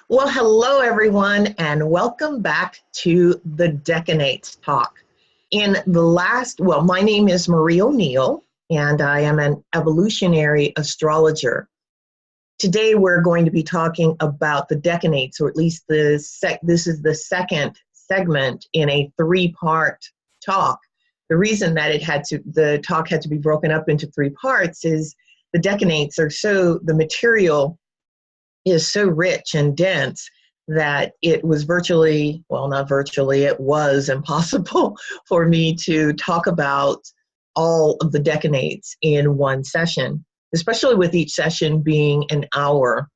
Well, hello everyone, and welcome back to the Decanates Talk. My name is Marie O'Neill, and I am an evolutionary astrologer. Today we're going to be talking about the decanates, or at least this is the second segment in a three-part talk. The reason that the talk had to be broken up into three parts is the decanates the material is so rich and dense that it was it was impossible for me to talk about all of the decanates in one session, especially with each session being an hour.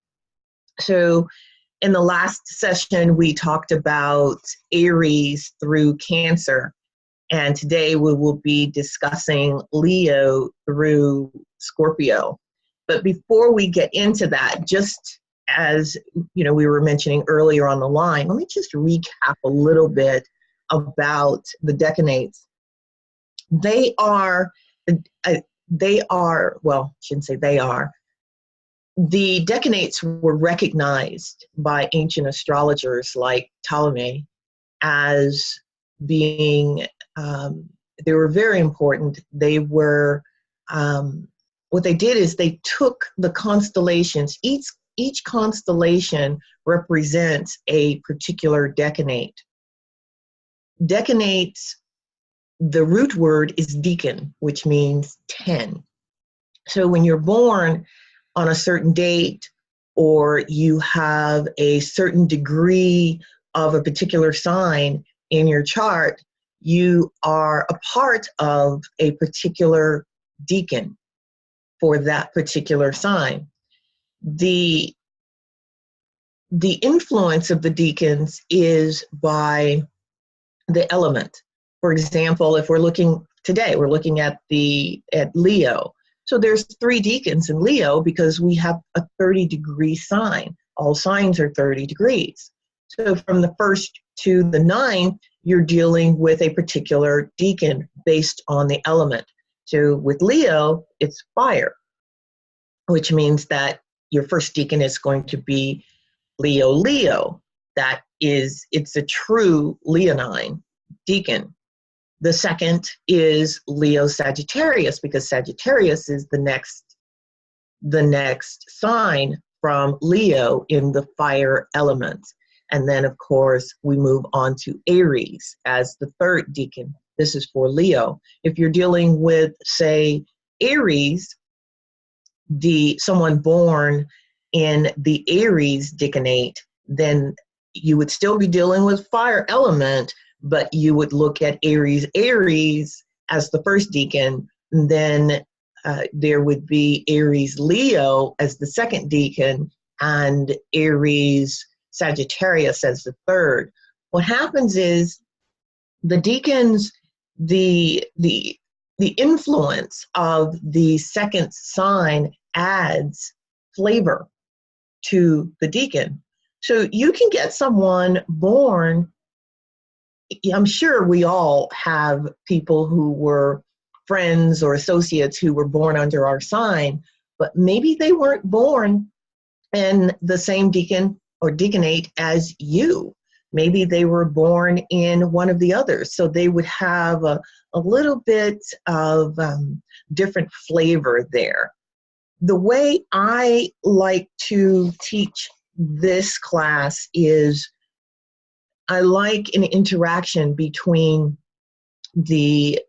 So in the last session, we talked about Aries through Cancer, and today we will be discussing Leo through Scorpio. But before we get into that, just as we were mentioning earlier on the line, let me just recap a little bit about the decanates. They are. The decanates were recognized by ancient astrologers like Ptolemy as being, they were very important. They were, what they did is they took the constellations, each constellation represents a particular decanate. Decanates, the root word is decan, which means 10. So when you're born on a certain date, or you have a certain degree of a particular sign in your chart, you are a part of a particular decan for that particular sign. The influence of the decans is by the element. For example, if we're looking today, we're looking at Leo. So there's 3 decans in Leo because we have a 30-degree sign. All signs are 30 degrees. So from the 1st to the 9th, you're dealing with a particular decan based on the element. So with Leo, it's fire, which means that your first decan is going to be Leo. It's a true leonine decan. The second is Leo Sagittarius, because Sagittarius is the next sign from Leo in the fire element. And then, of course, we move on to Aries as the third decan. This is for Leo. If you're dealing with, say, Aries, someone born in the Aries decanate, then you would still be dealing with fire element, but you would look at Aries as the first decan, and then there would be Aries Leo as the second decan, and Aries Sagittarius as the third. What happens is the decans, the influence of the second sign adds flavor to the decan. So you can get someone born, I'm sure we all have people who were friends or associates who were born under our sign, but maybe they weren't born in the same decan or decanate as you. Maybe they were born in one of the others. So they would have a little bit of different flavor there. The way I like to teach this class is I like an interaction between the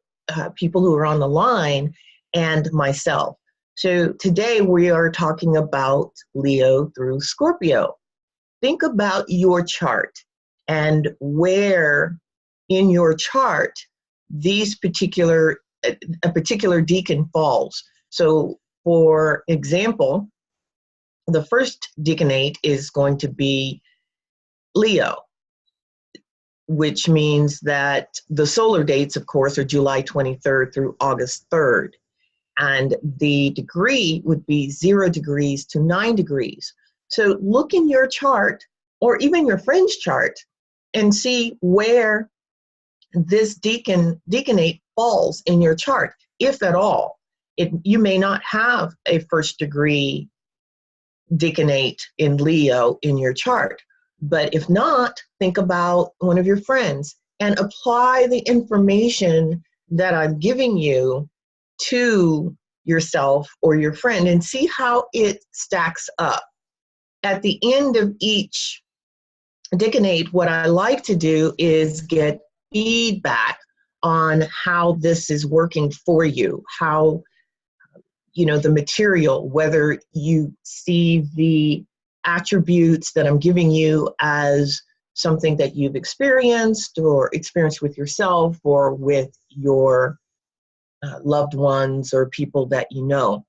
people who are on the line and myself. So today we are talking about Leo through Scorpio. Think about your chart and where in your chart a particular decan falls. So for example, the first decanate is going to be Leo, which means that the solar dates, of course, are July 23rd through August 3rd. And the degree would be 0 degrees to 9 degrees. So look in your chart, or even your friend's chart, and see where this decanate falls in your chart, if at all. You may not have a first degree decanate in Leo in your chart. But if not, think about one of your friends and apply the information that I'm giving you to yourself or your friend and see how it stacks up. At the end of each decanate, what I like to do is get feedback on how this is working for you, how, you know, the material, whether you see the attributes that I'm giving you as something that you've experienced or experienced with yourself or with your loved ones or people that you know.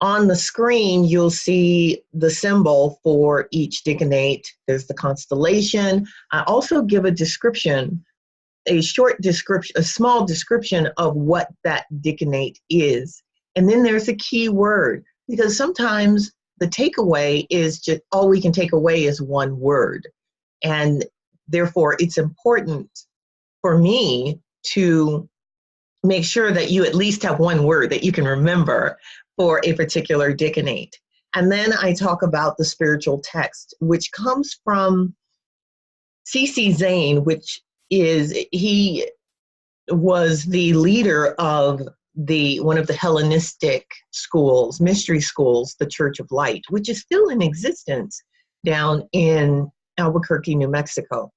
On the screen, you'll see the symbol for each decanate. There's the constellation. I also give a description, a short description, a small description of what that decanate is. And then there's a key word, because sometimes the takeaway is just all we can take away is one word. And therefore, it's important for me to make sure that you at least have one word that you can remember for a particular decanate. And then I talk about the spiritual text, which comes from C.C. Zane, which is, he was the leader of one of the Hellenistic schools, mystery schools, the Church of Light, which is still in existence down in Albuquerque, New Mexico.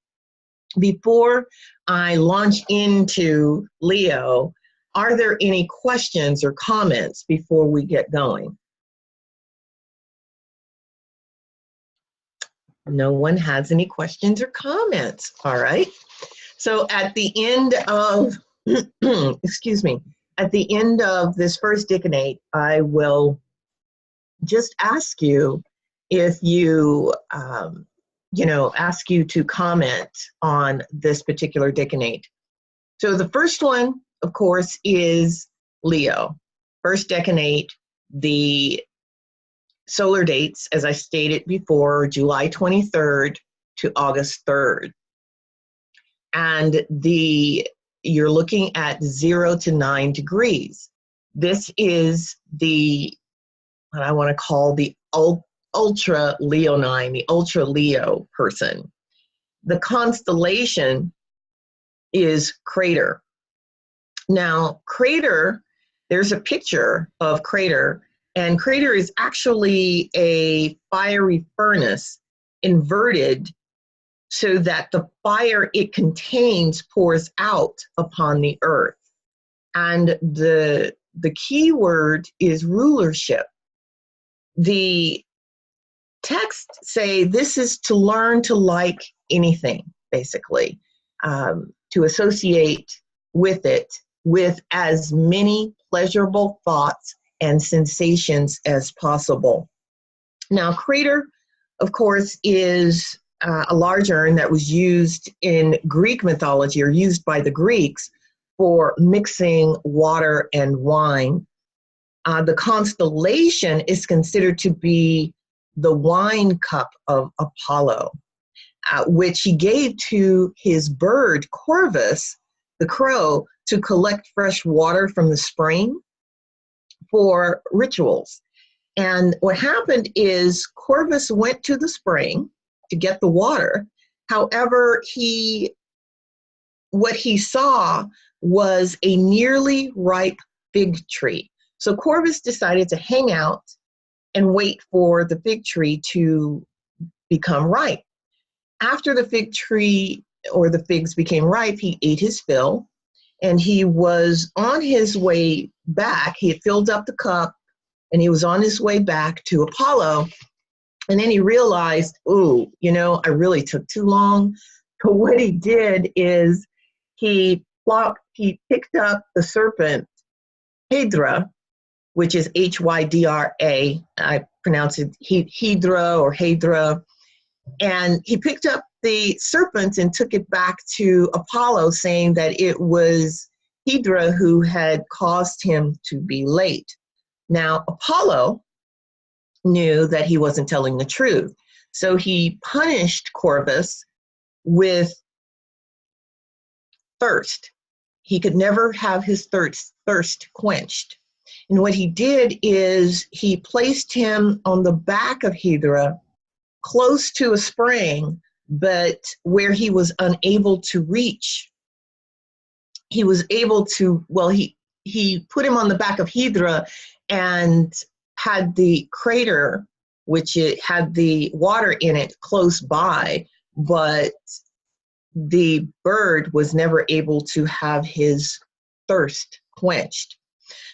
Before I launch into Leo, are there any questions or comments before we get going? No one has any questions or comments. All right. So at the end of, excuse me, at the end of this first decanate, I will just ask you if you, ask you to comment on this particular decanate. So the first one, of course, is Leo. First decanate, the solar dates, as I stated before, July 23rd to August 3rd. And you're looking at 0 to 9 degrees. This is what I want to call the ultra Leonine, the ultra Leo person. The constellation is Crater. Now, Crater, there's a picture of Crater, and Crater is actually a fiery furnace inverted so that the fire it contains pours out upon the earth. And the key word is rulership. The texts say this is to learn to like anything, basically, to associate with it with as many pleasurable thoughts and sensations as possible. Now, Crater, of course, is a large urn that was used in Greek mythology, or used by the Greeks, for mixing water and wine. The constellation is considered to be the wine cup of Apollo, which he gave to his bird, Corvus, the crow, to collect fresh water from the spring for rituals. And what happened is Corvus went to the spring to get the water. However, what he saw was a nearly ripe fig tree. So Corvus decided to hang out and wait for the fig tree to become ripe. After the fig tree or the figs became ripe, he ate his fill, and he was on his way back. He had filled up the cup, and he was on his way back to Apollo. And then he realized, ooh, I really took too long. So what he did is he picked up the serpent Hydra, which is Hydra. I pronounce it Hydra or Hydra. And he picked up the serpent and took it back to Apollo, saying that it was Hydra who had caused him to be late. Now, Apollo knew that he wasn't telling the truth. So he punished Corvus with thirst. He could never have his thirst quenched. And what he did is he placed him on the back of Hydra, close to a spring, but where he was unable to reach. He was able to, well, he put him on the back of Hydra and had the crater, which it had the water in it, close by, but the bird was never able to have his thirst quenched.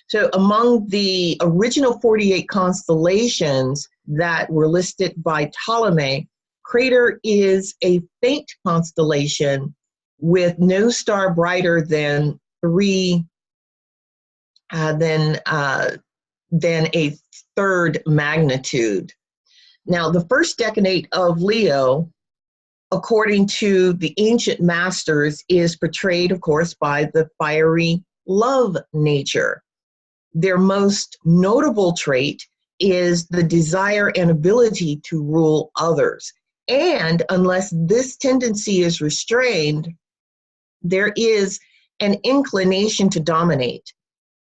So among the original 48 constellations that were listed by Ptolemy, Crater is a faint constellation with no star brighter than than a third magnitude. Now, the first decanate of Leo, according to the ancient masters, is portrayed, of course, by the fiery love nature. Their most notable trait is the desire and ability to rule others. And unless this tendency is restrained, there is an inclination to dominate.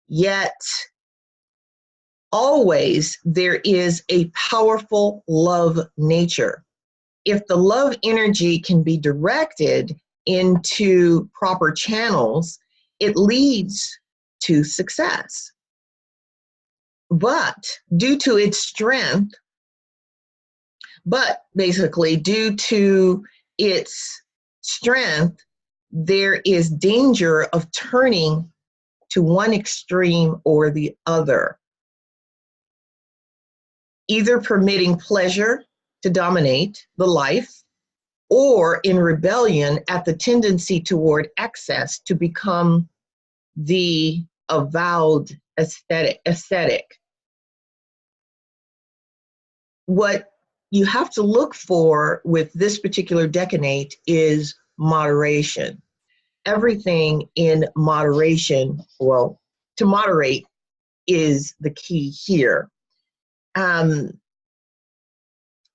Yet, always there is a powerful love nature. If the love energy can be directed into proper channels, it leads to success. But due to its strength, there is danger of turning to one extreme or the other, either permitting pleasure to dominate the life, or in rebellion at the tendency toward excess to become the avowed ascetic. What you have to look for with this particular decanate is moderation. Everything in moderation, well, to moderate is the key here.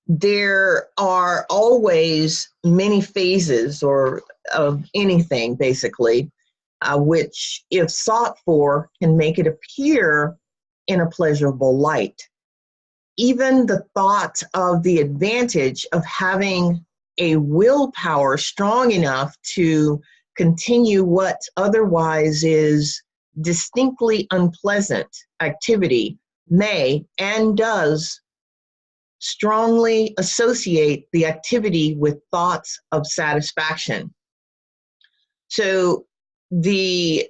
There are always many phases of anything, basically, which, if sought for, can make it appear in a pleasurable light. Even the thought of the advantage of having a willpower strong enough to continue what otherwise is distinctly unpleasant activity may and does strongly associate the activity with thoughts of satisfaction. So the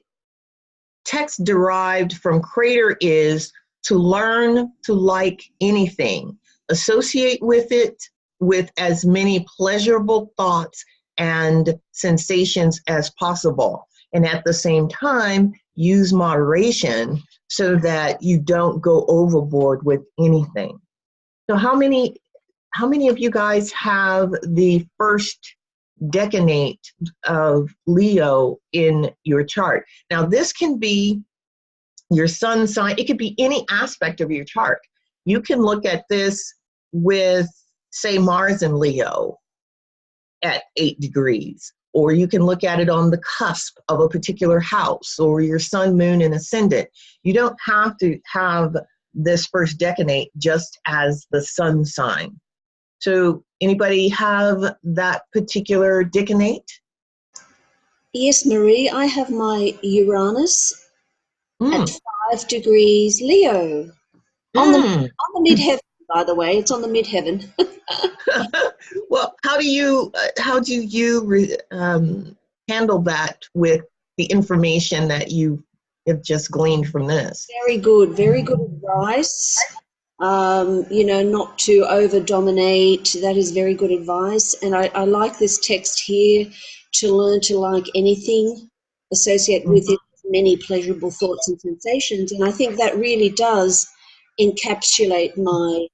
text derived from Crater is to learn to like anything, associate with it with as many pleasurable thoughts and sensations as possible. And at the same time, use moderation so that you don't go overboard with anything. So how many of you guys have the first decanate of Leo in your chart? Now, this can be your sun sign. It could be any aspect of your chart. You can look at this with, say, Mars in Leo at 8 degrees, or you can look at it on the cusp of a particular house, or your sun, moon, and ascendant. You don't have to have this first decanate just as the sun sign. So anybody have that particular decanate? Yes, Marie, I have my Uranus at 5 degrees Leo. On the midheaven, by the way. It's on the midheaven. Well, how do you handle that with the information that you have just gleaned from this? Very good advice. Not to over-dominate. That is very good advice. And I like this text here, to learn to like anything, associate with it many pleasurable thoughts and sensations. And I think that really does encapsulate my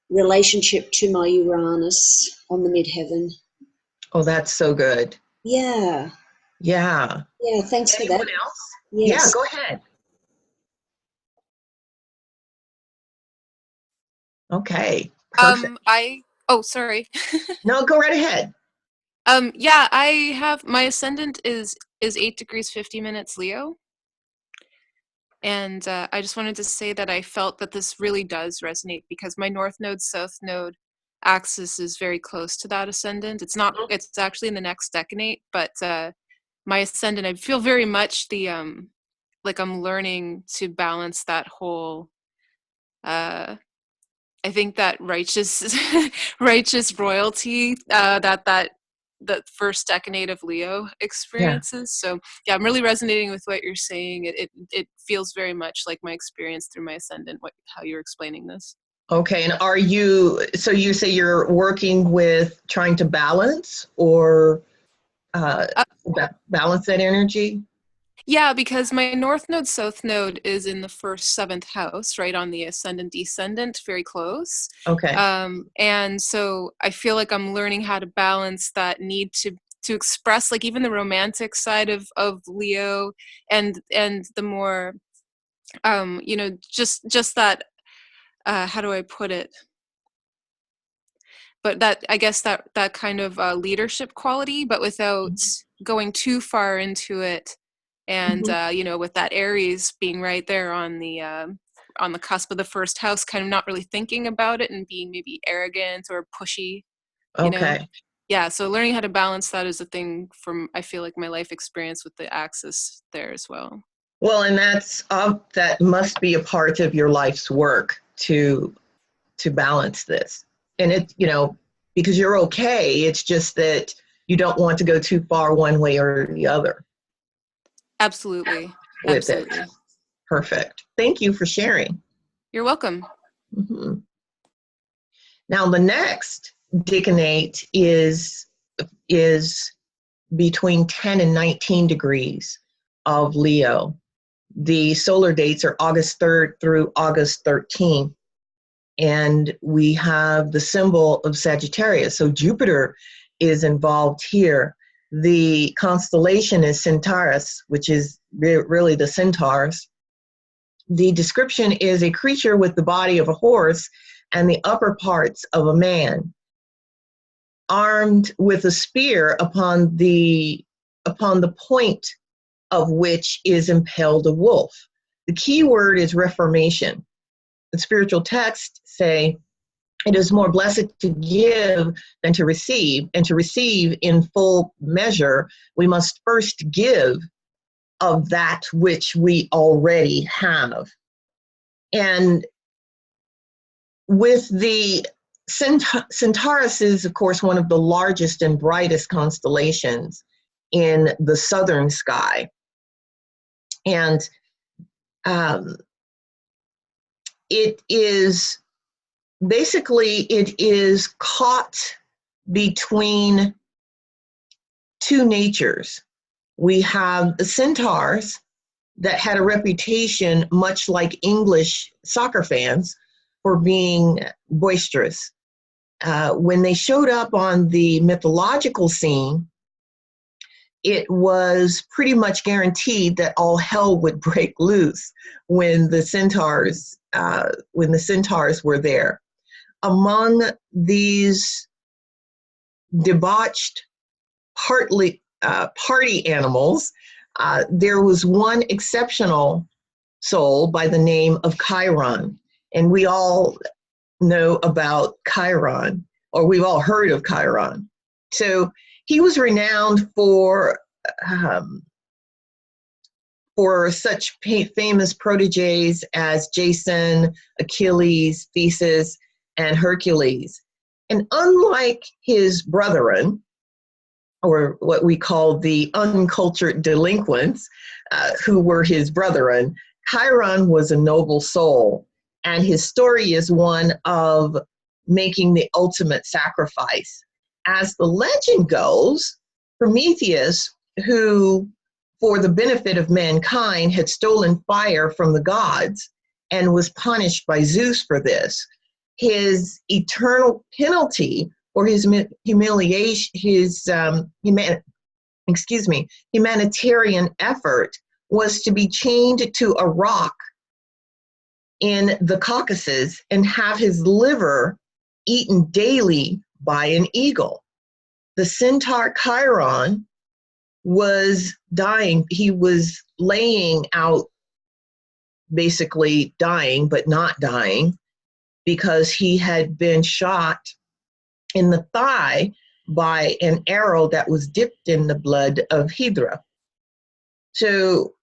relationship to my Uranus on the midheaven. Oh, that's so good. Yeah. Yeah. Yeah, thanks for that. Anyone else? Yes. Yeah, go ahead. Okay. Perfect. Sorry. No, go right ahead. Yeah, I have my ascendant is 8 degrees 50 minutes Leo. And I just wanted to say that I felt that this really does resonate because my North Node, South Node axis is very close to that ascendant. It's not, it's actually in the next decanate, but my ascendant, I feel very much the, like I'm learning to balance that whole, I think that righteous, righteous royalty that the first decanate of Leo Yeah. experiences. So yeah, I'm really resonating with what you're saying. It feels very much like my experience through my ascendant. How you're explaining this. Okay. And are you? So you say you're working with trying to balance or uh, Uh, balance that energy? Yeah, because my North Node, South Node is in the first seventh house, right on the ascendant, descendant, very close. Okay. And so I feel like I'm learning how to balance that need to express, like even the romantic side of Leo, and the more, you know, just that. How do I put it? But that, I guess that kind of leadership quality, but without going too far into it. And Mhm. you know, with that Aries being right there on the cusp of the first house, kind of not really thinking about it and being maybe arrogant or pushy, you know. Okay. Yeah, so learning how to balance that is a thing from, I feel like, my life experience with the axis there as well. Well, and that must be a part of your life's work to balance this. And it, because you're okay, it's just that you don't want to go too far one way or the other Absolutely. with it. Absolutely. Perfect. Thank you for sharing. You're welcome. Mhm. Now the next decanate is between 10 and 19 degrees of Leo. The solar dates are August 3rd through August 13th. And we have the symbol of Sagittarius. So Jupiter is involved here. The constellation is Centaurus, which is really the centaurs. The description is a creature with the body of a horse and the upper parts of a man, armed with a spear upon the point of which is impaled a wolf. The key word is reformation. The spiritual texts say, it is more blessed to give than to receive, and to receive in full measure, we must first give of that which we already have. And with the Centaurus is, of course, one of the largest and brightest constellations in the southern sky. And it is caught between two natures. We have the centaurs that had a reputation, much like English soccer fans, for being boisterous. When they showed up on the mythological scene, it was pretty much guaranteed that all hell would break loose when the centaurs were there. Among these debauched party animals, there was one exceptional soul by the name of Chiron. And we all know about Chiron, or we've all heard of Chiron. So he was renowned for such famous proteges as Jason, Achilles, Theseus, and Hercules. And unlike his brethren, or what we call the uncultured delinquents, who were his brethren, Chiron was a noble soul, and his story is one of making the ultimate sacrifice. As the legend goes, Prometheus, who, for the benefit of mankind, had stolen fire from the gods and was punished by Zeus for this, his eternal penalty for his humiliation, humanitarian effort was to be chained to a rock in the Caucasus and have his liver eaten daily by an eagle. The centaur Chiron was dying. He was laying out basically dying, but not dying, because he had been shot in the thigh by an arrow that was dipped in the blood of Hydra. So,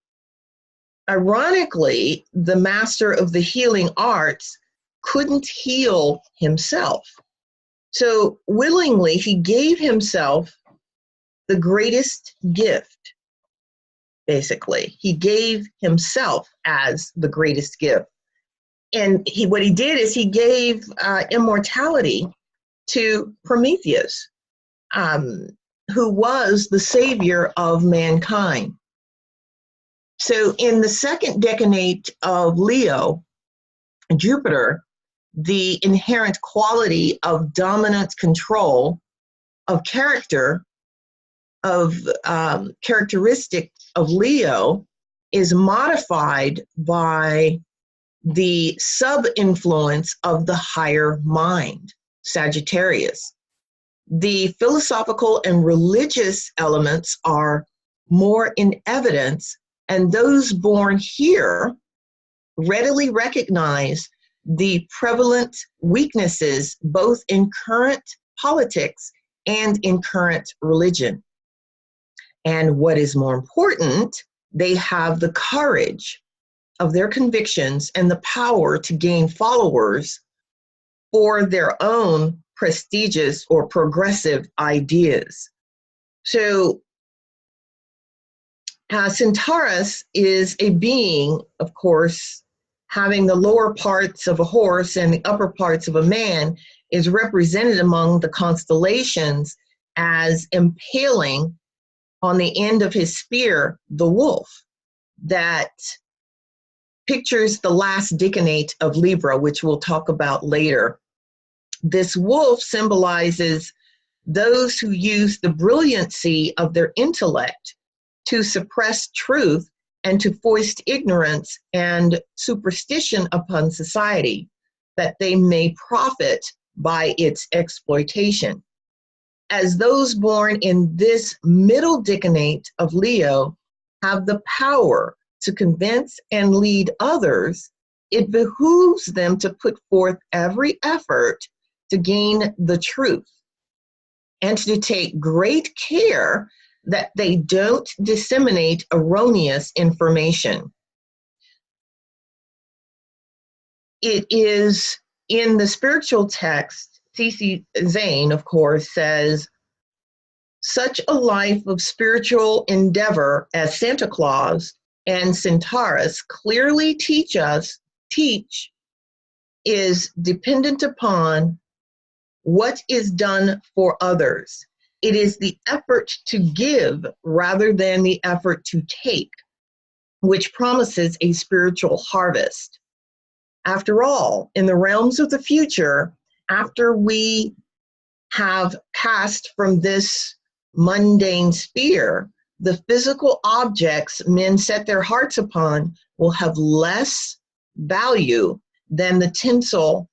ironically, the master of the healing arts couldn't heal himself. So, willingly, he gave himself the greatest gift, basically. He gave himself as the greatest gift. And what he did is he gave immortality to Prometheus, who was the savior of mankind. So in the second decanate of Leo, Jupiter, the inherent quality of dominant control of character, of characteristic of Leo, is modified by the sub-influence of the higher mind, Sagittarius. The philosophical and religious elements are more in evidence, and those born here readily recognize the prevalent weaknesses both in current politics and in current religion. And what is more important, they have the courage of their convictions and the power to gain followers for their own prestigious or progressive ideas. So Centaurus is a being, of course, having the lower parts of a horse and the upper parts of a man, is represented among the constellations as impaling on the end of his spear the wolf that pictures the last decanate of Libra, which we'll talk about later. This wolf symbolizes those who use the brilliancy of their intellect to suppress truth and to foist ignorance and superstition upon society, that they may profit by its exploitation. As those born in this middle decanate of Leo have the power to convince and lead others, it behooves them to put forth every effort to gain the truth and to take great care that they don't disseminate erroneous information. It is in the spiritual text, C.C. Zane, of course, says, such a life of spiritual endeavor as Santa Claus and Centaurus clearly teach is dependent upon what is done for others. It is the effort to give rather than the effort to take, which promises a spiritual harvest. After all, in the realms of the future, after we have passed from this mundane sphere, the physical objects men set their hearts upon will have less value than the tinsel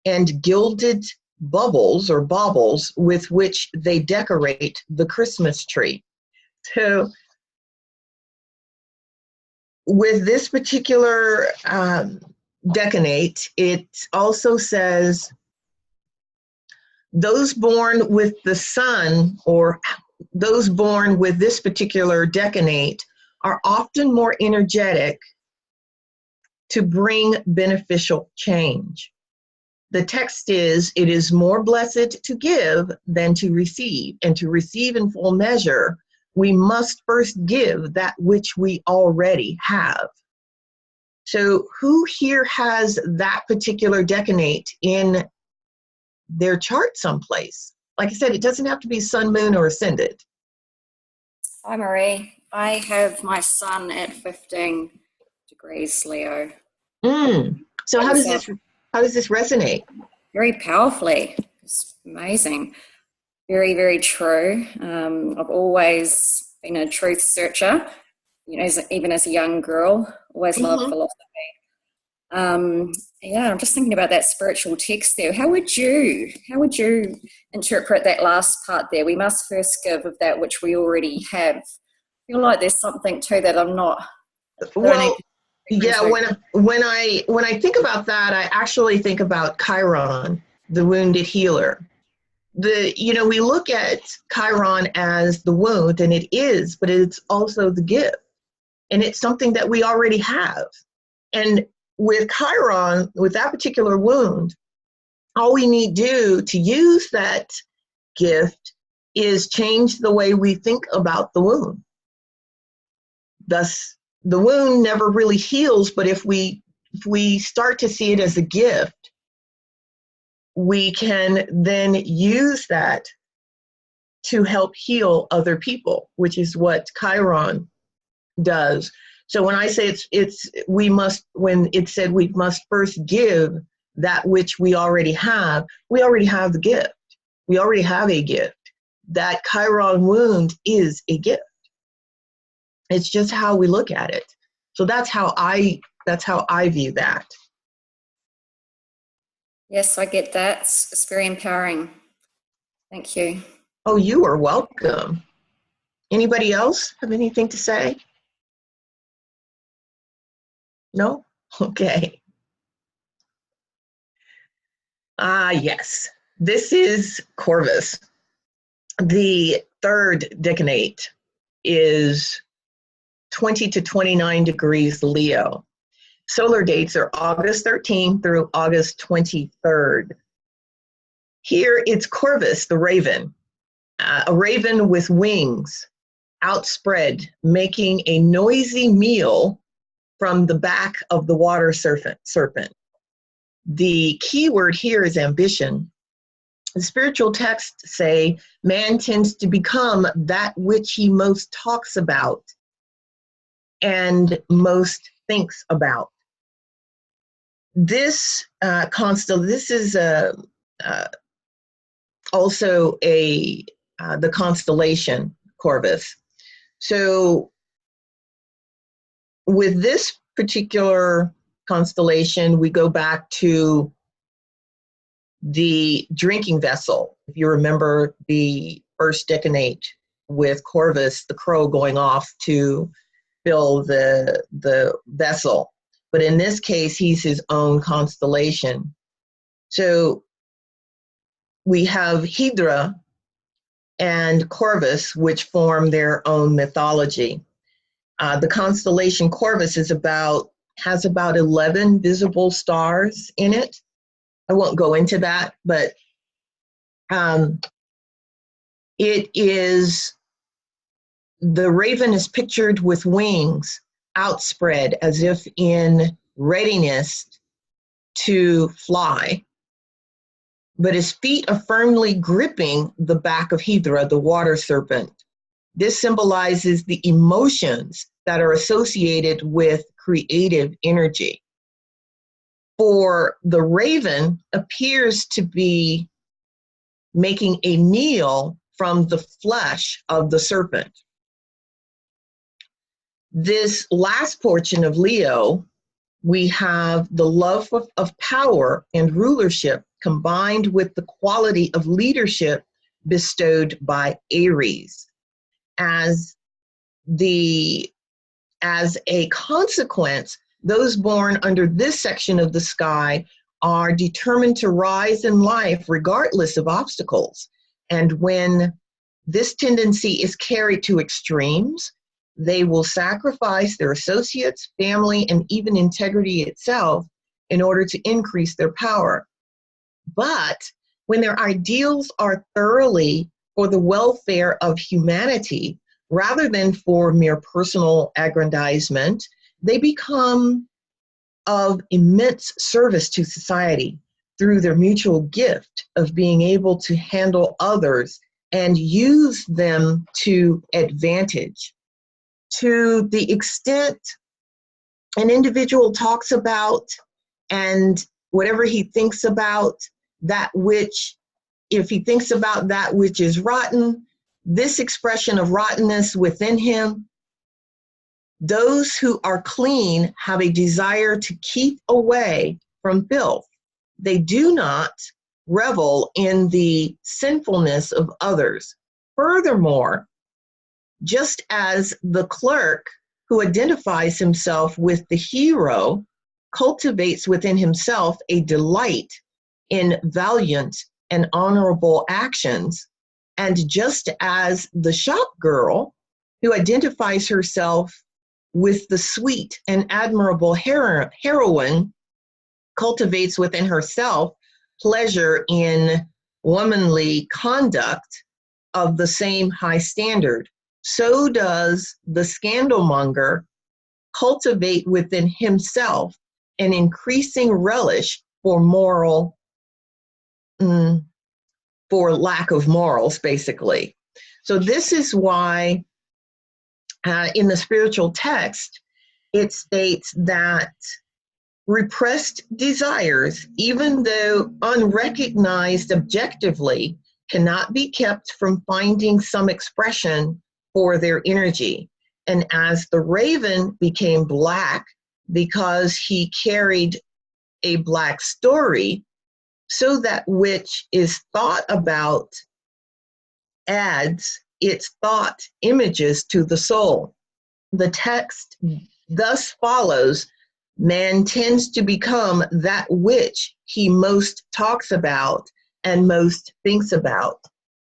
and gilded bubbles or baubles with which they decorate the Christmas tree. So with this particular decanate, it also says those born with the sun, or those born with this particular decanate, are often more energetic to bring beneficial change. The text is, it is more blessed to give than to receive, and to receive in full measure, we must first give that which we already have. So who here has that particular decanate in their chart someplace? Like I said, it doesn't have to be sun, moon, or ascendant. Hi, Marie. I have my sun at 15 degrees Leo. So how does this resonate? Very powerfully. It's amazing. Very, very true. I've always been a truth searcher, you know, even as a young girl, always loved philosophy. Yeah, I'm just thinking about that spiritual text there. How would you interpret that last part there? We must first give of that which we already have. I feel like there's something to that I'm not. Well, Yeah, when I think about that, I actually think about Chiron, the wounded healer. We look at Chiron as the wound, and it is, but it's also the gift, and it's something that we already have. And with Chiron, with that particular wound, all we need do to use that gift is change the way we think about the wound. Thus, the wound never really heals, but if we start to see it as a gift, we can then use that to help heal other people, which is what Chiron does. So when I say when it said we must first give that which we already have the gift. We already have a gift. That Chiron wound is a gift. It's just how we look at it. So that's how I view that. Yes, I get that. It's very empowering. Thank you. Oh, you are welcome. Anybody else have anything to say? No? Okay. Yes. This is Corvus. The third decanate is 20 to 29 degrees Leo. Solar dates are August 13th through August 23rd. Here it's Corvus, the raven, a raven with wings outspread, making a noisy meal from the back of the water serpent. The key word here is ambition. The spiritual texts say man tends to become that which he most talks about and most thinks about. This this is also the constellation Corvus. So with this particular constellation, we go back to the drinking vessel. If you remember the first decanate with Corvus, the crow going off to fill the vessel. But in this case, he's his own constellation. So we have Hydra and Corvus, which form their own mythology. The constellation Corvus has about 11 visible stars in it. I won't go into that, but it is, the raven is pictured with wings outspread as if in readiness to fly, but his feet are firmly gripping the back of Hydra, the water serpent. This symbolizes the emotions that are associated with creative energy. For the raven appears to be making a meal from the flesh of the serpent. This last portion of Leo, we have the love of power and rulership combined with the quality of leadership bestowed by Aries. As a consequence, those born under this section of the sky are determined to rise in life regardless of obstacles. And when this tendency is carried to extremes, they will sacrifice their associates, family, and even integrity itself in order to increase their power. But when their ideals are thoroughly for the welfare of humanity, rather than for mere personal aggrandizement, they become of immense service to society through their mutual gift of being able to handle others and use them to advantage. To the extent an individual talks about and whatever he thinks about that which, if he thinks about that which is rotten, this expression of rottenness within him, those who are clean have a desire to keep away from filth. They do not revel in the sinfulness of others. Furthermore, just as the clerk who identifies himself with the hero cultivates within himself a delight in valiant and honorable actions. And just as the shop girl who identifies herself with the sweet and admirable heroine cultivates within herself pleasure in womanly conduct of the same high standard, so does the scandalmonger cultivate within himself an increasing relish for for lack of morals, basically. So this is why in the spiritual text, it states that repressed desires, even though unrecognized objectively, cannot be kept from finding some expression for their energy. And as the raven became black because he carried a black story, so that which is thought about adds its thought images to the soul. The text thus follows: man tends to become that which he most talks about and most thinks about.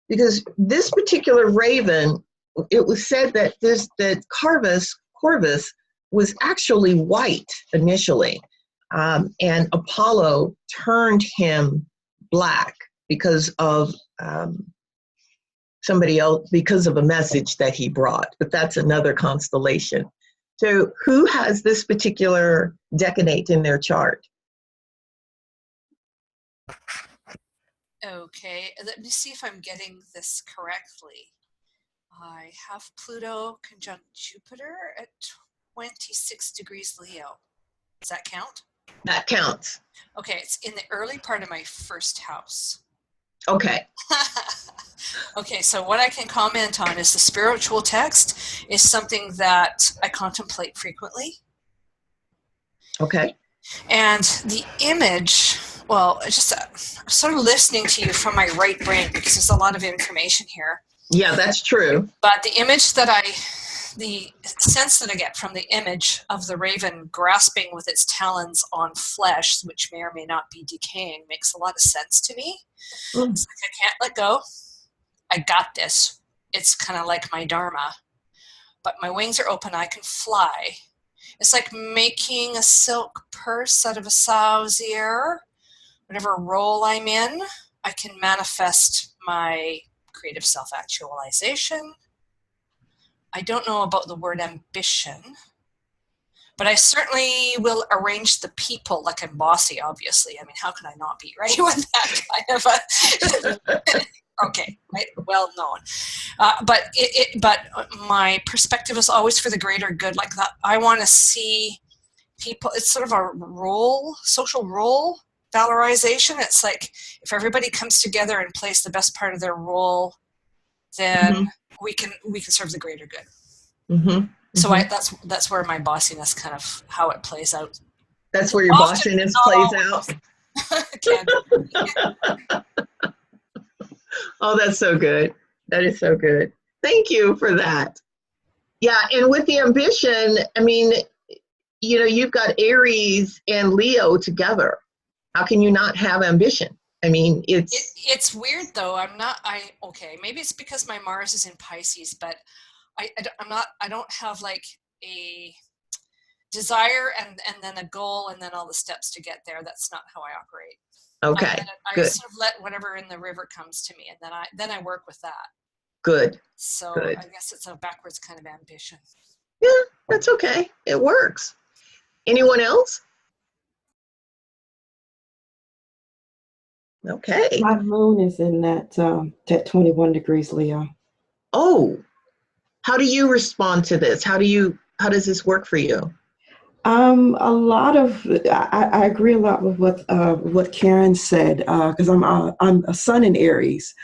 Because this particular raven, it was said that Corvus was actually white initially, and Apollo turned him black because of somebody else, because of a message that he brought. But that's another constellation. So who has this particular decanate in their chart? Okay, let me see if I'm getting this correctly. I have Pluto conjunct Jupiter at 26 degrees Leo. Does that count? That counts. Okay, it's in the early part of my first house. Okay. Okay, so what I can comment on is the spiritual text is something that I contemplate frequently. Okay. And the image, well, just I'm sort of listening to you from my right brain because there's a lot of information here. Yeah, that's true. But the image the sense that I get from the image of the raven grasping with its talons on flesh, which may or may not be decaying, makes a lot of sense to me. It's like, I can't let go. I got this. It's kind of like my dharma. But my wings are open. I can fly. It's like making a silk purse out of a sow's ear. Whatever role I'm in, I can manifest my creative self-actualization. I don't know about the word ambition, but I certainly will arrange the people like I'm bossy, obviously. I mean, how can I not be, right? With that kind of a, okay, right, well known. But my perspective is always for the greater good. Like that, I want to see people, it's sort of a role, social role valorization. It's like if everybody comes together and plays the best part of their role, then we can serve the greater good. So that's where my bossiness kind of how it plays out. That's where your bossiness plays out. Oh, that's so good. That is so good. Thank you for that. Yeah, and with the ambition, I mean, you know, you've got Aries and Leo together. How can you not have ambition? I mean, it's weird though. Okay, maybe it's because my Mars is in Pisces, but I don't have like a desire and then a goal and then all the steps to get there. That's not how I operate. Okay, I good. sort of let whatever in the river comes to me, and then I work with that. Good. So good. I guess it's a backwards kind of ambition. Yeah, that's okay. It works. Anyone else? Okay. My moon is in that 21 degrees Leo. Oh, how do you respond to this? How does this work for you? A lot of I agree a lot with what Karen said because I'm a sun in Aries,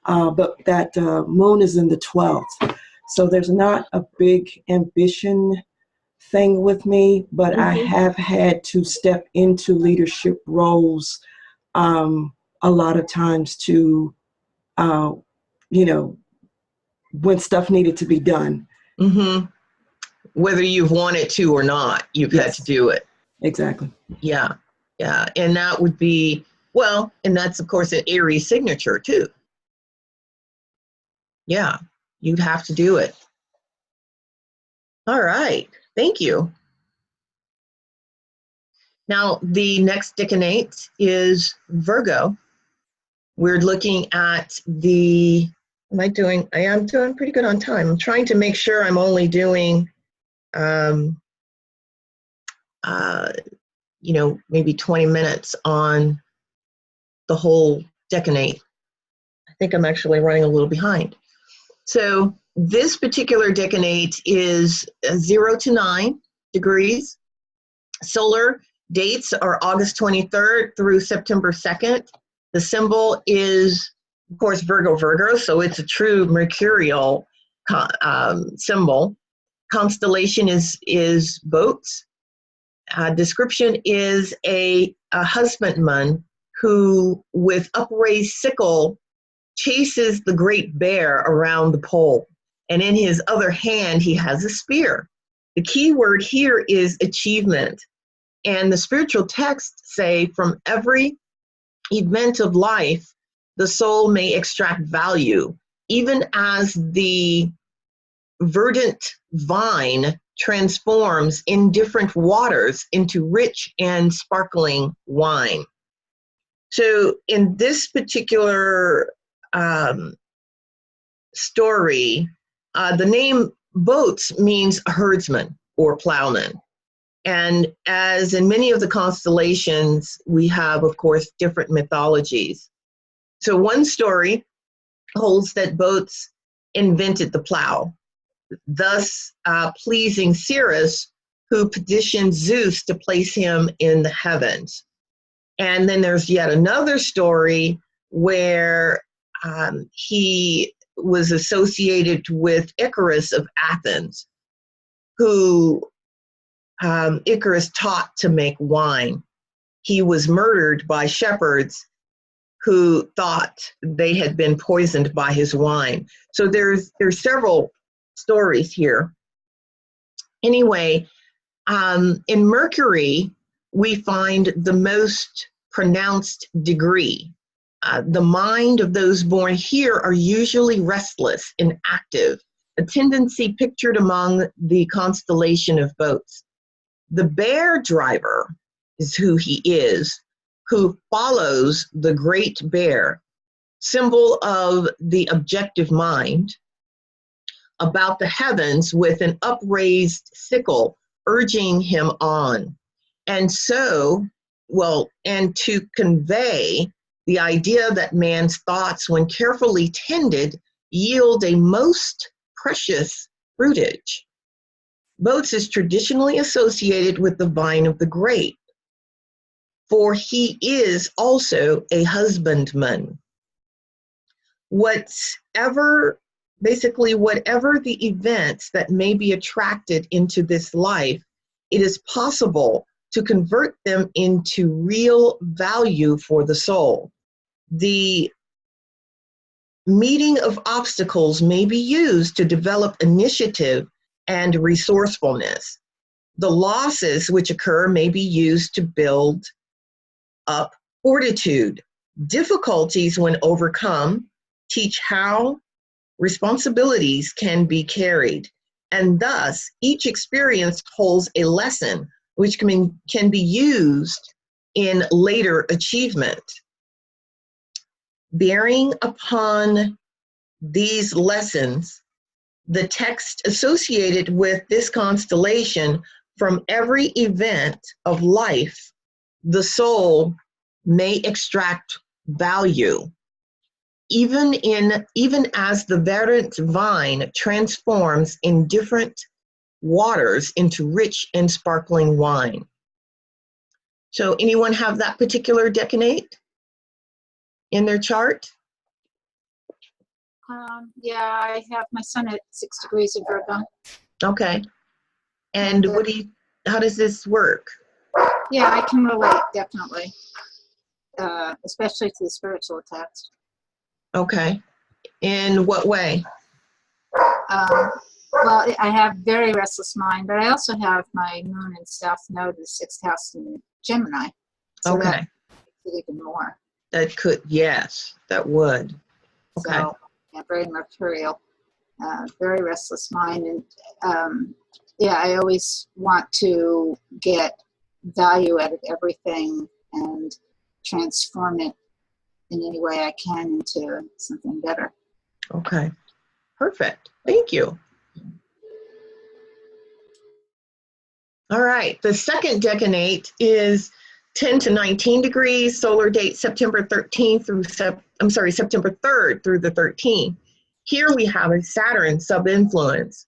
but that moon is in the 12th, so there's not a big ambition thing with me, but I have had to step into leadership roles a lot of times to, you know, when stuff needed to be done. whether you've wanted to or not, you've had to do it. Exactly. Yeah. Yeah. And that would be, well, and that's of course an Aries signature too. Yeah. You'd have to do it. All right. Thank you. Now, the next decanate is Virgo. We're looking at the, I am doing pretty good on time. I'm trying to make sure I'm only doing, maybe 20 minutes on the whole decanate. I think I'm actually running a little behind. So this particular decanate is 0 to 9 degrees. Solar dates are August 23rd through September 2nd. The symbol is, of course, Virgo, so it's a true mercurial symbol. Constellation is boats. Description is a husbandman who, with upraised sickle, chases the great bear around the pole. And in his other hand, he has a spear. The key word here is achievement. And the spiritual texts say, from every event of life, the soul may extract value, even as the verdant vine transforms in different waters into rich and sparkling wine. So in this particular story, the name Boats means herdsman or plowman. And as in many of the constellations, we have, of course, different mythologies. So one story holds that Boats invented the plow, thus pleasing Ceres, who petitioned Zeus to place him in the heavens. And then there's yet another story where he was associated with Icarus of Athens, who Icarus taught to make wine. He was murdered by shepherds who thought they had been poisoned by his wine. So there's several stories here. Anyway, in Mercury, we find the most pronounced degree. The mind of those born here are usually restless and active, a tendency pictured among the constellation of Boats. The bear driver is who he is, who follows the great bear, symbol of the objective mind, about the heavens with an upraised sickle, urging him on. And so, and to convey the idea that man's thoughts, when carefully tended, yield a most precious fruitage. Boats is traditionally associated with the vine of the grape, for he is also a husbandman. Whatever the events that may be attracted into this life, it is possible to convert them into real value for the soul. The meeting of obstacles may be used to develop initiative and resourcefulness. The losses which occur may be used to build up fortitude. Difficulties, when overcome, teach how responsibilities can be carried, and thus each experience holds a lesson which can be used in later achievement. Bearing upon these lessons, the text associated with this constellation, from every event of life, the soul may extract value, even as the verdant vine transforms in different waters into rich and sparkling wine. So anyone have that particular decanate in their chart? Yeah, I have my sun at 6 degrees of Virgo. Okay. And how does this work? Yeah, I can relate, definitely. Especially to the spiritual text. Okay. In what way? well, I have very restless mind, but I also have my moon and south node, the 6th house in Gemini. So Okay. that makes it even more. That could, yes, that would. Okay. So, yeah, very mercurial, very restless mind. And yeah, I always want to get value out of everything and transform it in any way I can into something better. Okay. Perfect. Thank you. All right. The second decanate is 10 to 19 degrees, solar date September 13th through September 3rd through the 13th. Here we have a Saturn sub-influence.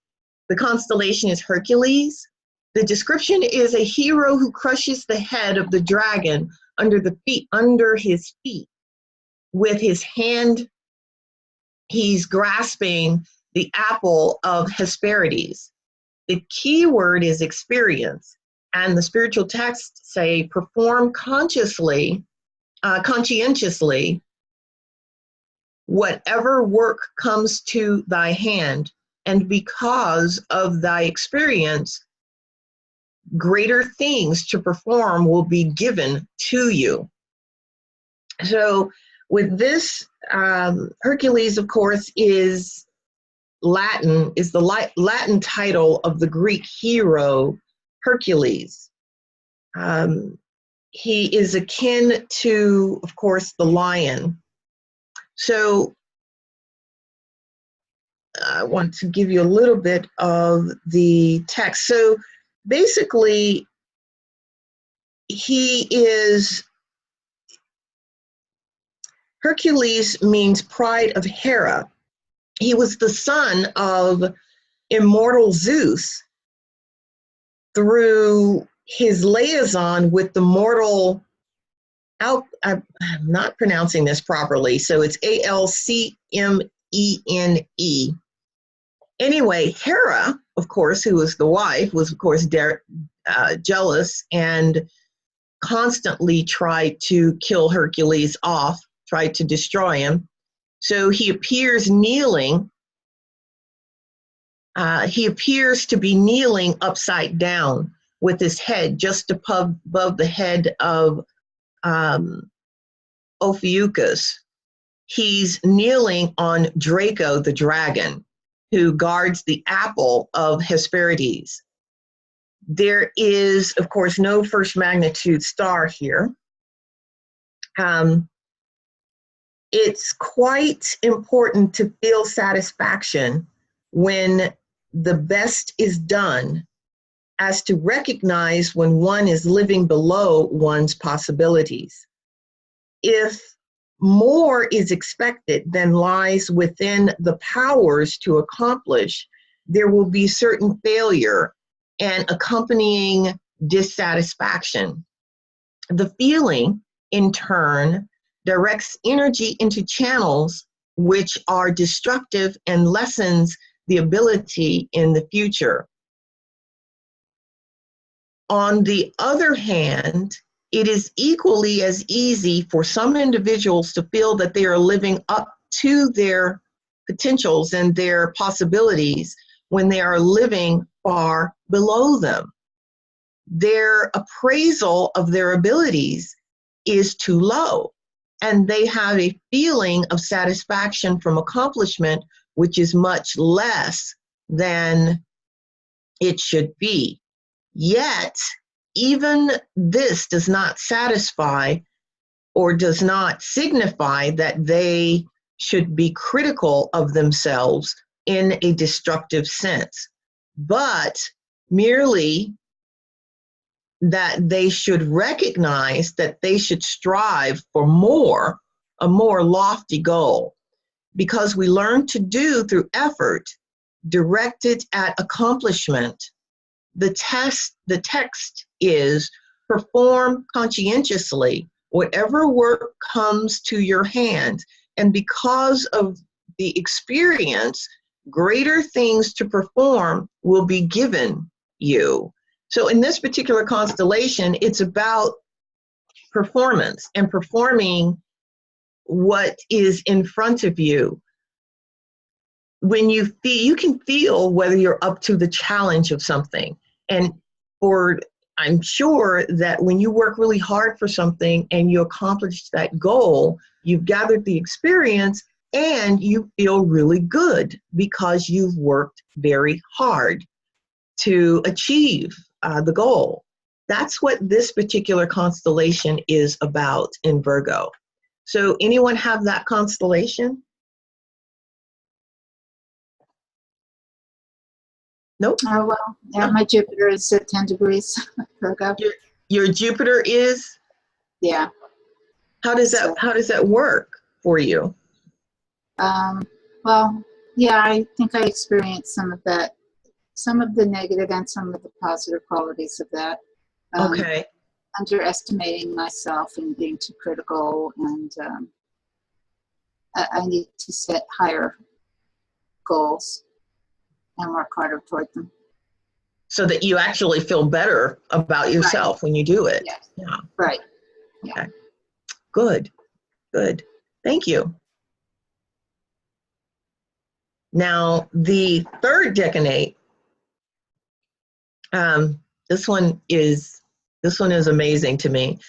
The constellation is Hercules. The description is a hero who crushes the head of the dragon under his feet. With his hand, he's grasping the apple of Hesperides. The key word is experience, and the spiritual texts say perform conscientiously, whatever work comes to thy hand, and because of thy experience, greater things to perform will be given to you. So with this, Hercules, of course, is Latin, is the Latin title of the Greek hero Hercules. He is akin to, of course, the lion. So I want to give you a little bit of the text. So basically, Hercules means pride of Hera. He was the son of immortal Zeus through his liaison with the mortal, I'm not pronouncing this properly, so it's Alcmene. Anyway, Hera, of course, who was the wife, was of course jealous and constantly tried to kill Hercules off, tried to destroy him. So he appears kneeling. He appears to be kneeling upside down with his head just above the head of Ophiuchus. He's kneeling on Draco the dragon, who guards the apple of Hesperides. There is, of course, no first magnitude star here. It's quite important to feel satisfaction when the best is done, as to recognize when one is living below one's possibilities. If more is expected than lies within the powers to accomplish, there will be certain failure and accompanying dissatisfaction. The feeling, in turn, directs energy into channels which are destructive and lessens the ability in the future. On the other hand, it is equally as easy for some individuals to feel that they are living up to their potentials and their possibilities when they are living far below them. Their appraisal of their abilities is too low, and they have a feeling of satisfaction from accomplishment which is much less than it should be. Yet, even this does not satisfy or does not signify that they should be critical of themselves in a destructive sense, but merely that they should recognize that they should strive for more, a more lofty goal, because we learn to do through effort directed at accomplishment. The text is perform conscientiously whatever work comes to your hand, and because of the experience, greater things to perform will be given you. So in this particular constellation, it's about performance and performing what is in front of you. when you feel, you can feel whether you're up to the challenge of something. And or I'm sure that when you work really hard for something and you accomplish that goal, you've gathered the experience and you feel really good because you've worked very hard to achieve the goal. That's what this particular constellation is about in Virgo. So anyone have that constellation? Nope. Oh, well, yeah, my Jupiter is at 10 degrees, Virgo. Your Jupiter is? Yeah. How does that work for you? Well, yeah, I think I experienced some of that, some of the negative and some of the positive qualities of that. Okay. Underestimating myself and being too critical, and I need to set higher goals and work harder toward them. So that you actually feel better about yourself when you do it. Yes. Yeah. Right. Yeah. Okay. Good. Good. Thank you. Now, the third decanate, this one is amazing to me.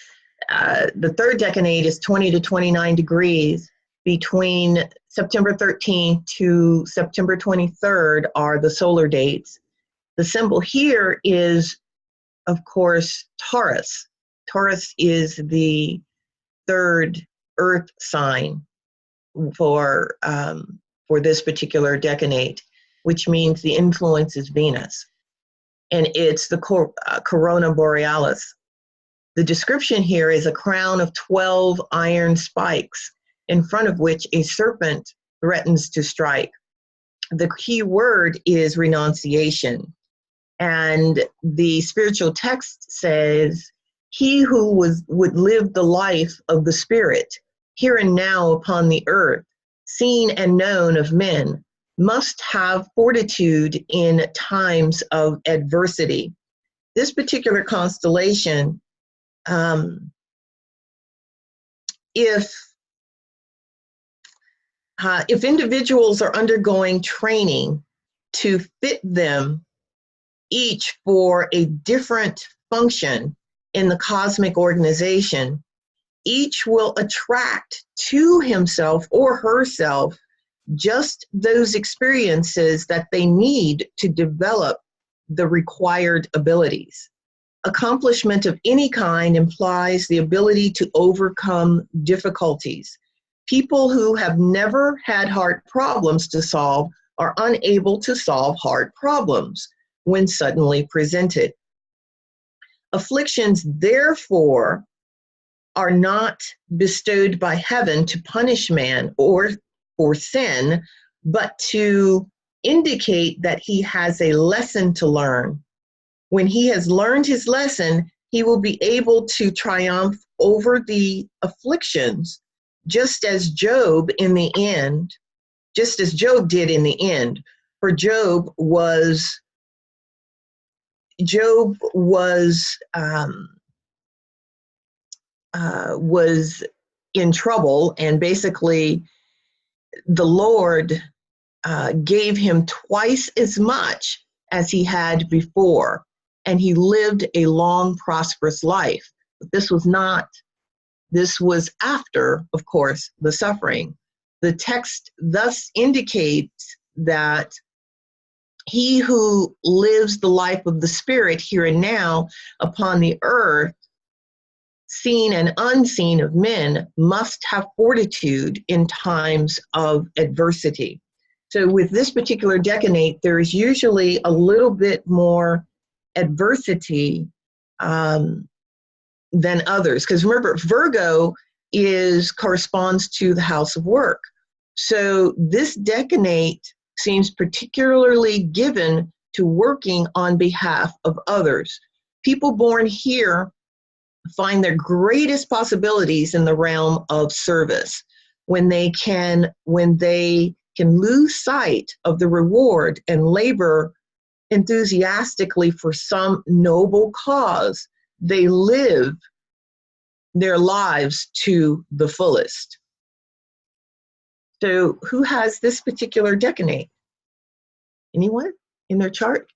The third decanate is 20 to 29 degrees. Between September 13th to September 23rd are the solar dates. The symbol here is, of course, Taurus. Taurus is the third earth sign for this particular decanate, which means the influence is Venus. And it's the corona borealis. The description here is a crown of 12 iron spikes, in front of which a serpent threatens to strike. The key word is renunciation. And the spiritual text says, he who would live the life of the spirit, here and now upon the earth, seen and known of men, must have fortitude in times of adversity. This particular constellation, if individuals are undergoing training to fit them each for a different function in the cosmic organization, each will attract to himself or herself just those experiences that they need to develop the required abilities. Accomplishment of any kind implies the ability to overcome difficulties. People who have never had hard problems to solve are unable to solve hard problems when suddenly presented. Afflictions, therefore, are not bestowed by heaven to punish man or for sin, but to indicate that he has a lesson to learn. When he has learned his lesson, he will be able to triumph over the afflictions, just as Job did in the end. For Job was in trouble, and basically the Lord gave him twice as much as he had before, and he lived a long, prosperous life. But this was after, of course, the suffering. The text thus indicates that he who lives the life of the spirit here and now upon the earth, seen and unseen of men, must have fortitude in times of adversity. So with this particular decanate, there is usually a little bit more adversity than others. Because remember, Virgo corresponds to the house of work. So this decanate seems particularly given to working on behalf of others. People born here find their greatest possibilities in the realm of service, when they can lose sight of the reward and labor enthusiastically for some noble cause. They live their lives to the fullest. So who has this particular decanate? Anyone in their chart?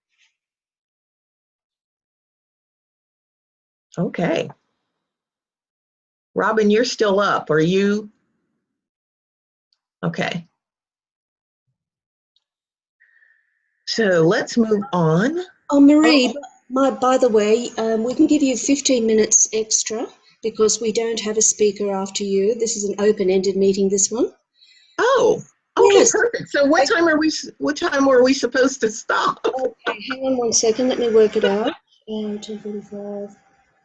Okay. Robin, you're still up. Are you? Okay. So let's move on. Oh, Marie, by the way, we can give you 15 minutes extra because we don't have a speaker after you. This is an open-ended meeting, this one. Oh, okay, Yes. perfect. So what time were we supposed to stop? Okay, hang on 1 second. Let me work it out. 10:45.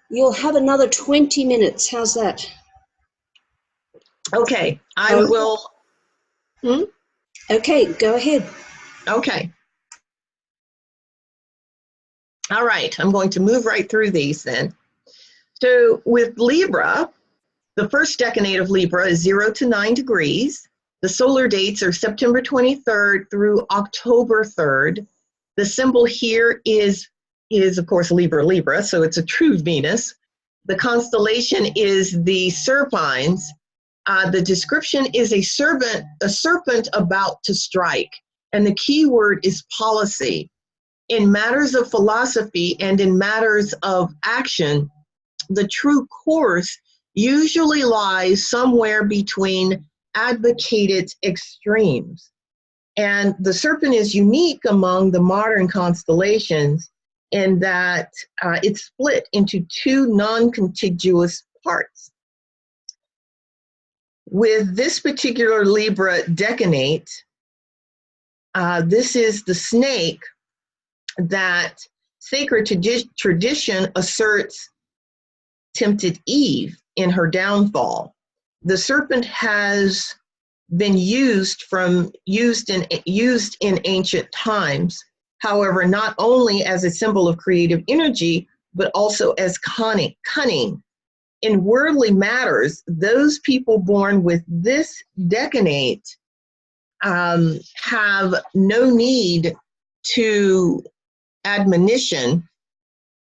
You'll have another 20 minutes. How's that? Okay, I Oh. will. Okay, go ahead. Okay. All right, I'm going to move right through these then. So with Libra, the first decanate of Libra is 0 to 9 degrees. The solar dates are September 23rd through October 3rd. The symbol here is of course Libra, so it's a true Venus. The constellation is the Serpines. The description is a serpent about to strike, and the key word is policy. In matters of philosophy and in matters of action, the true course usually lies somewhere between advocated extremes. And the serpent is unique among the modern constellations in that it's split into two non-contiguous parts. With this particular Libra decanate, this is the snake that sacred tradition asserts tempted Eve in her downfall. The serpent has been used in ancient times, however, not only as a symbol of creative energy, but also as cunning. In worldly matters, those people born with this decanate have no need to admonition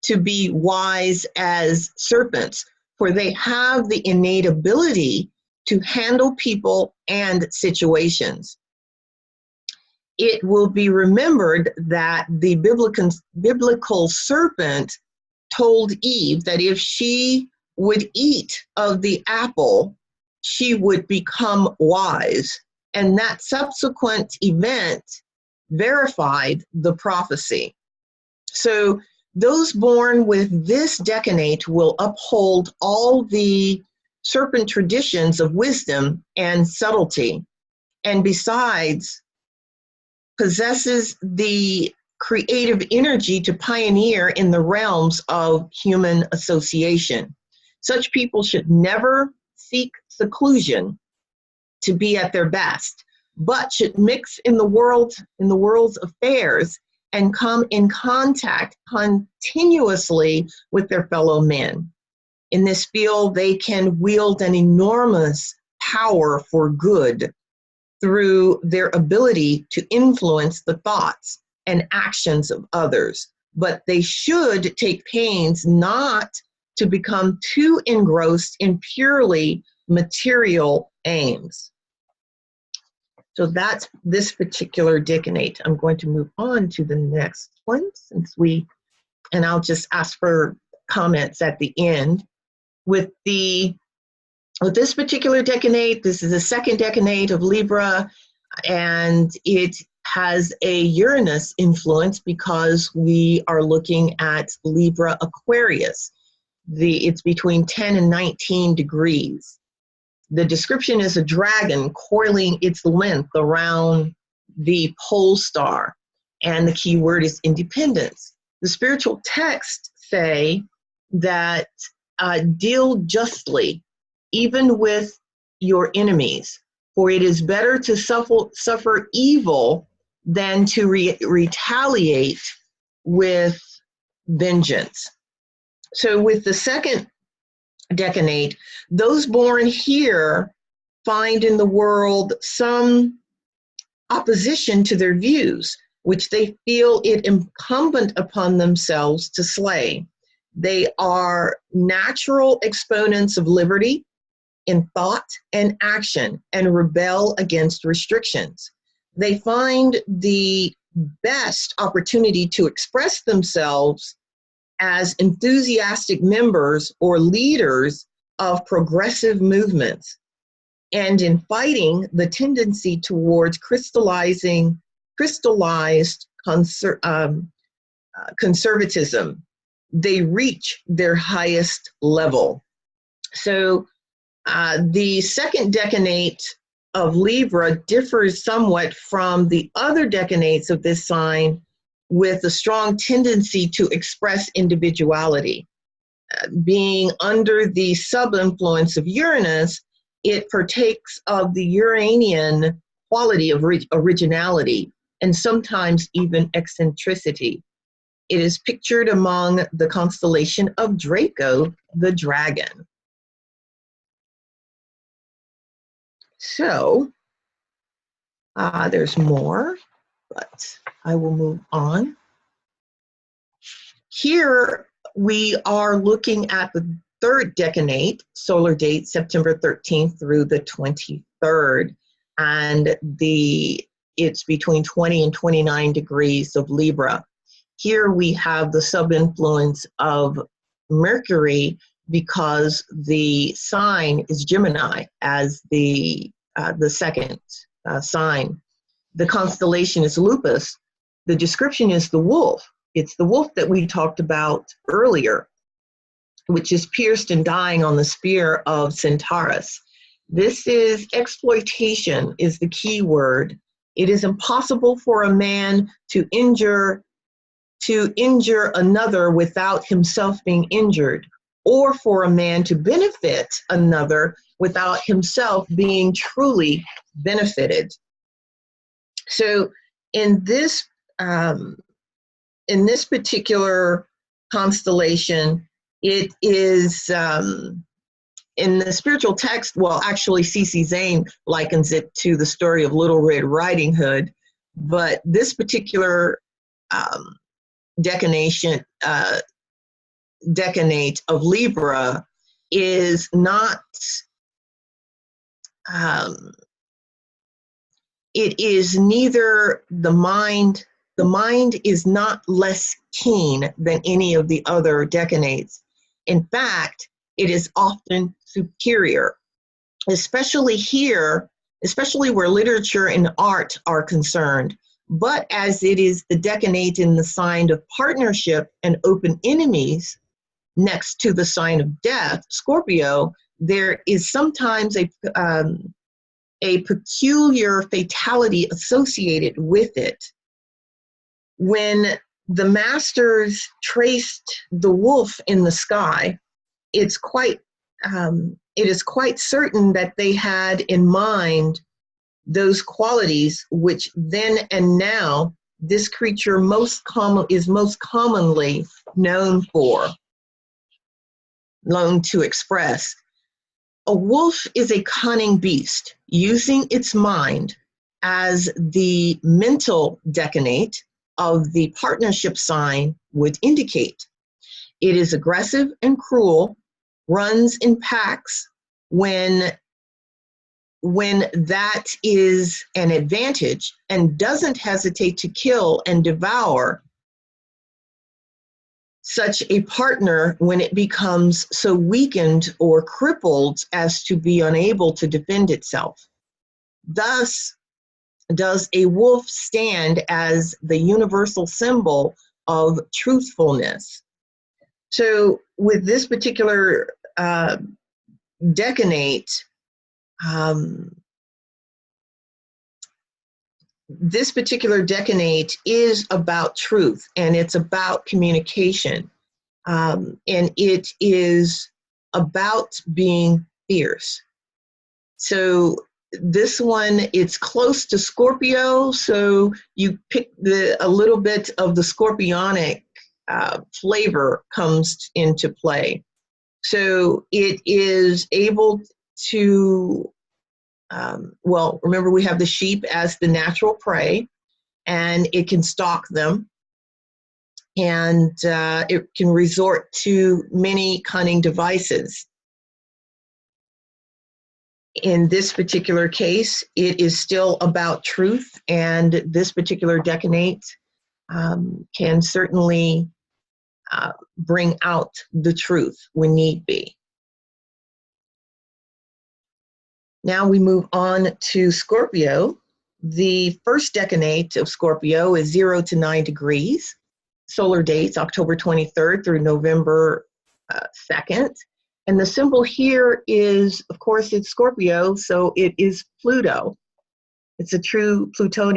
to be wise as serpents, for they have the innate ability to handle people and situations. It will be remembered that the biblical serpent told Eve that if she would eat of the apple, she would become wise. And that subsequent event verified the prophecy. So those born with this decanate will uphold all the serpent traditions of wisdom and subtlety, and besides, possesses the creative energy to pioneer in the realms of human association. Such people should never seek seclusion to be at their best, but should mix in the world's affairs and come in contact continuously with their fellow men. In this field, they can wield an enormous power for good through their ability to influence the thoughts and actions of others. But they should take pains not to become too engrossed in purely material aims. So that's this particular decanate. I'm going to move on to the next one and I'll just ask for comments at the end. With this particular decanate, this is the second decanate of Libra, and it has a Uranus influence because we are looking at Libra Aquarius. It's between 10 and 19 degrees. The description is a dragon coiling its length around the pole star, and the key word is independence. The spiritual texts say that deal justly, even with your enemies, for it is better to suffer evil than to retaliate with vengeance. So with the second decanate, those born here find in the world some opposition to their views, which they feel it incumbent upon themselves to slay. They are natural exponents of liberty in thought and action and rebel against restrictions. They find the best opportunity to express themselves as enthusiastic members or leaders of progressive movements, and in fighting the tendency towards crystallized conservatism. They reach their highest level. So the second decanate of Libra differs somewhat from the other decanates of this sign, with a strong tendency to express individuality. Being under the sub-influence of Uranus, it partakes of the Uranian quality of originality and sometimes even eccentricity. It is pictured among the constellation of Draco, the dragon. So, there's more, but I will move on. Here we are looking at the third decanate, solar date September 13th through the 23rd, and it's between 20 and 29 degrees of Libra. Here we have the sub-influence of Mercury because the sign is Gemini as the second sign. The constellation is Lupus. The description is the wolf. It's the wolf that we talked about earlier, which is pierced and dying on the spear of Centaurus. This is exploitation is the key word. It is impossible for a man to injure another without himself being injured, or for a man to benefit another without himself being truly benefited. So in this particular constellation, it is in the spiritual text, well, actually C.C. Zane likens it to the story of Little Red Riding Hood, but this particular decanate of Libra is not, it is neither the mind is not less keen than any of the other decanates. In fact, it is often superior, especially where literature and art are concerned. But as it is the decanate in the sign of partnership and open enemies, next to the sign of death, Scorpio, there is sometimes a peculiar fatality associated with it. When the masters traced the wolf in the sky, it is quite certain that they had in mind those qualities which then and now this creature is most commonly known to express. A wolf is a cunning beast, using its mind as the mental decanate of the partnership sign would indicate. It is aggressive and cruel, runs in packs when that is an advantage, and doesn't hesitate to kill and devour such a partner when it becomes so weakened or crippled as to be unable to defend itself. Thus does a wolf stand as the universal symbol of truthfulness. So with this particular decanate, this particular decanate is about truth, and it's about communication, and it is about being fierce. So this one, it's close to Scorpio, so you pick a little bit of the scorpionic flavor comes into play. So it is able to, well, remember we have the sheep as the natural prey, and it can stalk them, and it can resort to many cunning devices. In this particular case, it is still about truth, and this particular decanate can certainly bring out the truth when need be. Now we move on to Scorpio. The first decanate of Scorpio is 0 to 9 degrees. Solar dates October 23rd through November 2nd. And the symbol here is, of course, it's Scorpio, so it is Pluto. It's a true Pluto.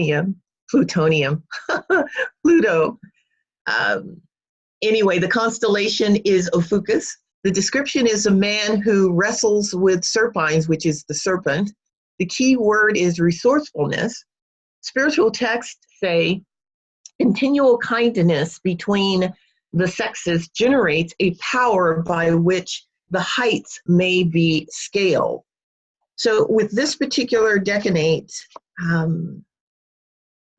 Anyway, the constellation is Ophiuchus. The description is a man who wrestles with serpines, which is the serpent. The key word is resourcefulness. Spiritual texts say continual kindness between the sexes generates a power by which the heights may be scaled. So with this particular decanate,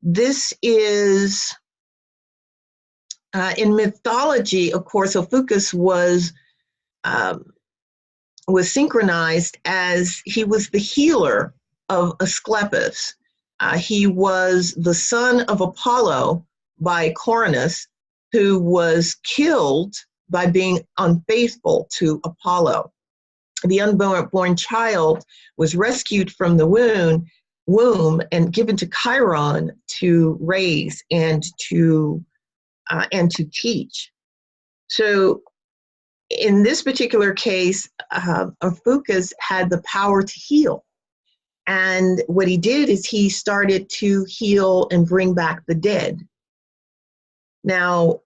this is, in mythology, of course, Ophiuchus was synchronized as he was the healer of Asclepius. He was the son of Apollo by Coronus, who was killed by being unfaithful to Apollo. The unborn child was rescued from the womb and given to Chiron to raise and to teach. So in this particular case, Ophiuchus had the power to heal. And what he did is he started to heal and bring back the dead. Now,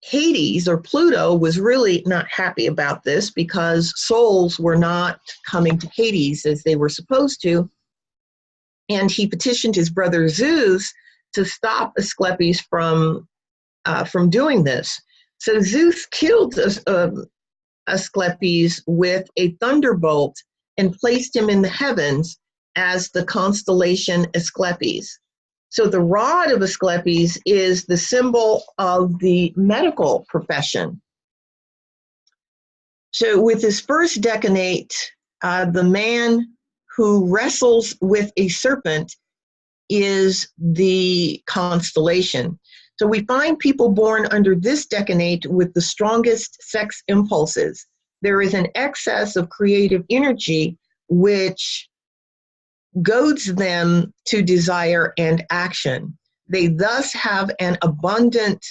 Hades, or Pluto, was really not happy about this because souls were not coming to Hades as they were supposed to. And he petitioned his brother Zeus to stop Asclepius from doing this. So Zeus killed Asclepius with a thunderbolt and placed him in the heavens as the constellation Asclepius. So the rod of Asclepius is the symbol of the medical profession. So with this first decanate, the man who wrestles with a serpent is the constellation. So we find people born under this decanate with the strongest sex impulses. There is an excess of creative energy which goads them to desire and action. They thus have an abundant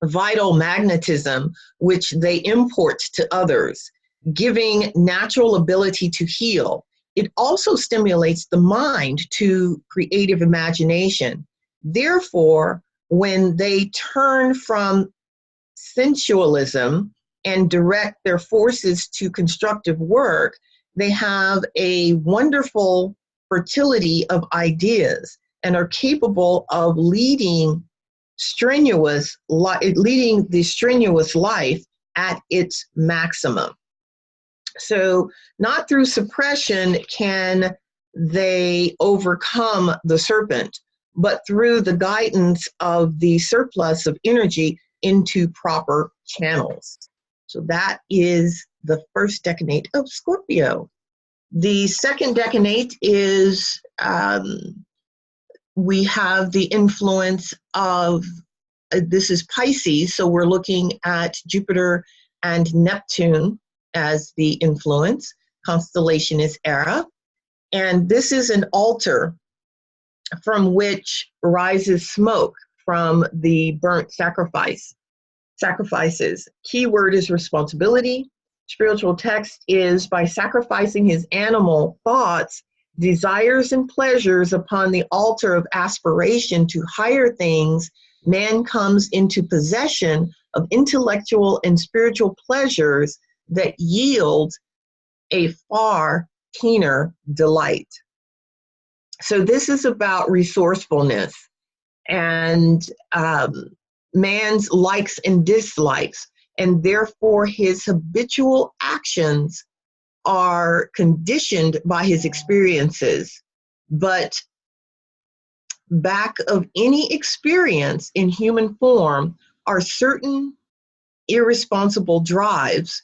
vital magnetism which they import to others, giving natural ability to heal. It also stimulates the mind to creative imagination. Therefore, when they turn from sensualism and direct their forces to constructive work, they have a wonderful fertility of ideas and are capable of leading the strenuous life at its maximum. So not through suppression can they overcome the serpent, but through the guidance of the surplus of energy into proper channels. So that is the first decanate of Scorpio. The second decanate is, we have the influence of, this is Pisces, so we're looking at Jupiter and Neptune as the influence. Constellation is Era. And this is an altar from which rises smoke from the burnt sacrifices. Keyword is responsibility. Spiritual text is, by sacrificing his animal thoughts, desires, and pleasures upon the altar of aspiration to higher things, man comes into possession of intellectual and spiritual pleasures that yield a far keener delight. So this is about resourcefulness and man's likes and dislikes, and therefore his habitual actions are conditioned by his experiences. But back of any experience in human form are certain irresponsible drives,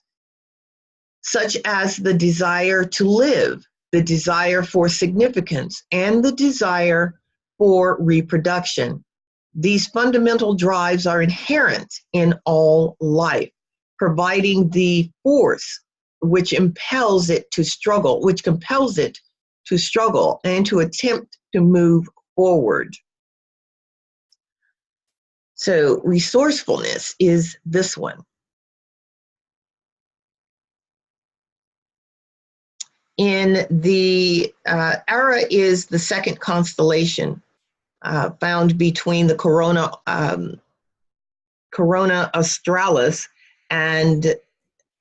such as the desire to live, the desire for significance, and the desire for reproduction. These fundamental drives are inherent in all life, providing the force which impels it to struggle, which compels it to struggle and to attempt to move forward. So resourcefulness is this one. In the Ara is the second constellation found between the Corona Australis and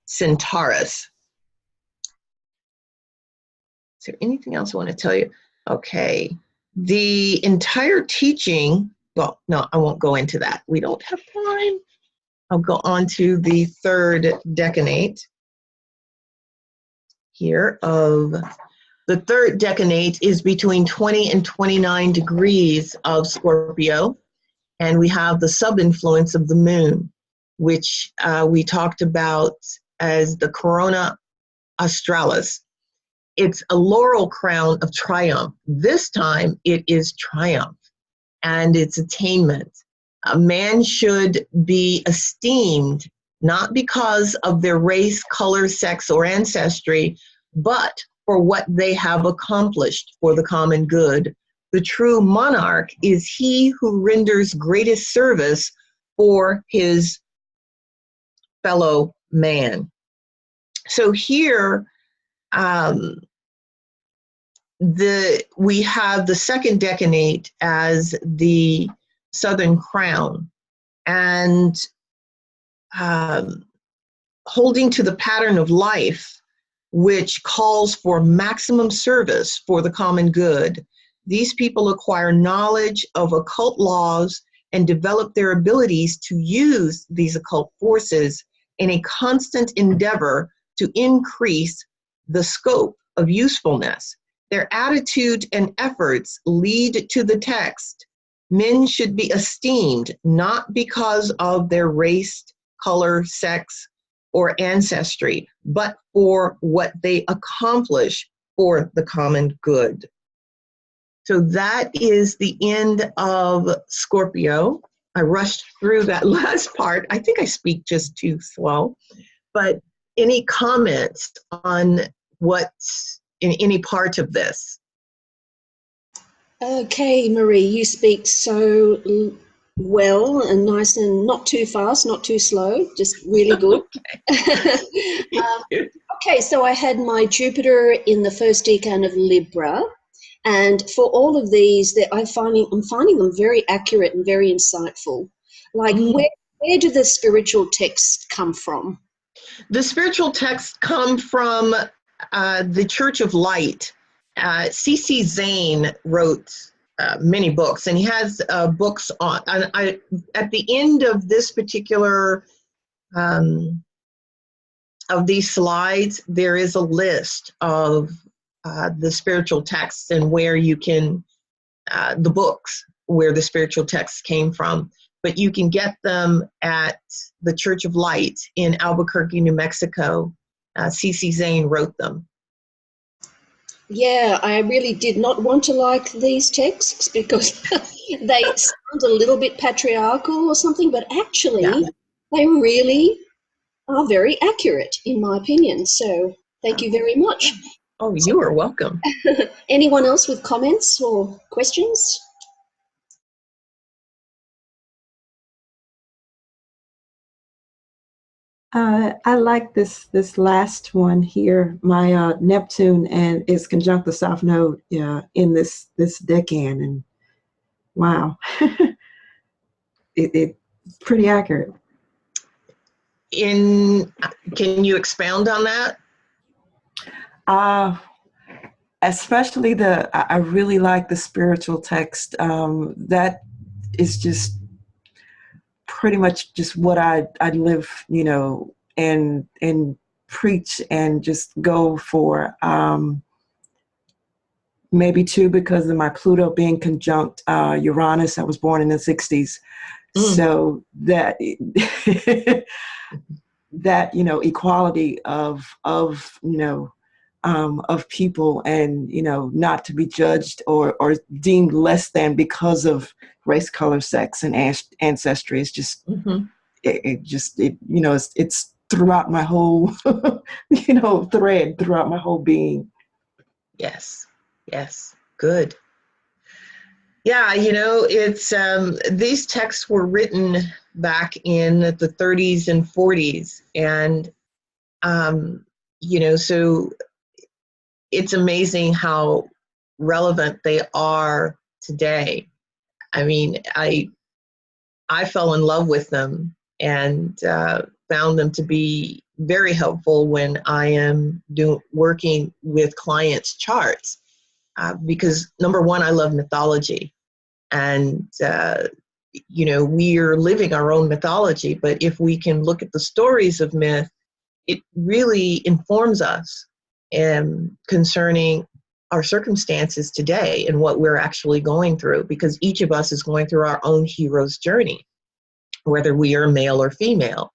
Centaurus. Is there anything else I want to tell you? Okay, the entire teaching, well, no, I won't go into that. We don't have time. I'll go on to the third decanate here of the third decanate is between 20 and 29 degrees of Scorpio, and we have the sub-influence of the moon, which we talked about as the Corona Australis. It's a laurel crown of triumph. This time it is triumph and it's attainment. A man should be esteemed not because of their race, color, sex, or ancestry, but for what they have accomplished for the common good. The true monarch is he who renders greatest service for his fellow man. So here, we have the second decanate as the Southern Crown, and holding to the pattern of life, which calls for maximum service for the common good. These people acquire knowledge of occult laws and develop their abilities to use these occult forces in a constant endeavor to increase the scope of usefulness. Their attitude and efforts lead to the text. Men should be esteemed not because of their race, color, sex, or ancestry, but for what they accomplish for the common good. So that is the end of Scorpio. I rushed through that last part. I think I speak just too slow, but any comments on what's in any part of this? Okay, Marie, you speak so well and nice and not too fast, not too slow, just really good. Okay, so I had my Jupiter in the first decan of Libra, and for all of these, I'm finding them very accurate and very insightful. Like, where do the spiritual texts come from? The spiritual texts come from the Church of Light. C.C. Zane wrote many books, and he has books on. At the end of this particular of these slides, there is a list of the spiritual texts and where you can the books where the spiritual texts came from. But you can get them at the Church of Light in Albuquerque, New Mexico. C.C. Zane wrote them. Yeah, I really did not want to like these texts because they sound a little bit patriarchal or something, but actually they really are very accurate in my opinion. So thank you very much. Oh, you are welcome. Anyone else with comments or questions? I like this last one here. My Neptune and is conjunct the South Node in this decan, and wow, it's pretty accurate. Can you expound on that? Especially I really like the spiritual text. That is just pretty much just what I live, and preach and just go for. Maybe too because of my Pluto being conjunct Uranus. I was born in the 60s. So that that equality of of people, and not to be judged or deemed less than because of race, color, sex, and ancestry. It's just it's throughout my whole thread throughout my whole being. Yes, good. Yeah, it's these texts were written back in the 30s and 40s, and so it's amazing how relevant they are today. I mean, I fell in love with them and found them to be very helpful when I am working with clients' charts, because number one, I love mythology, and we are living our own mythology. But if we can look at the stories of myth, it really informs us concerning our circumstances today and what we're actually going through, because each of us is going through our own hero's journey, whether we are male or female.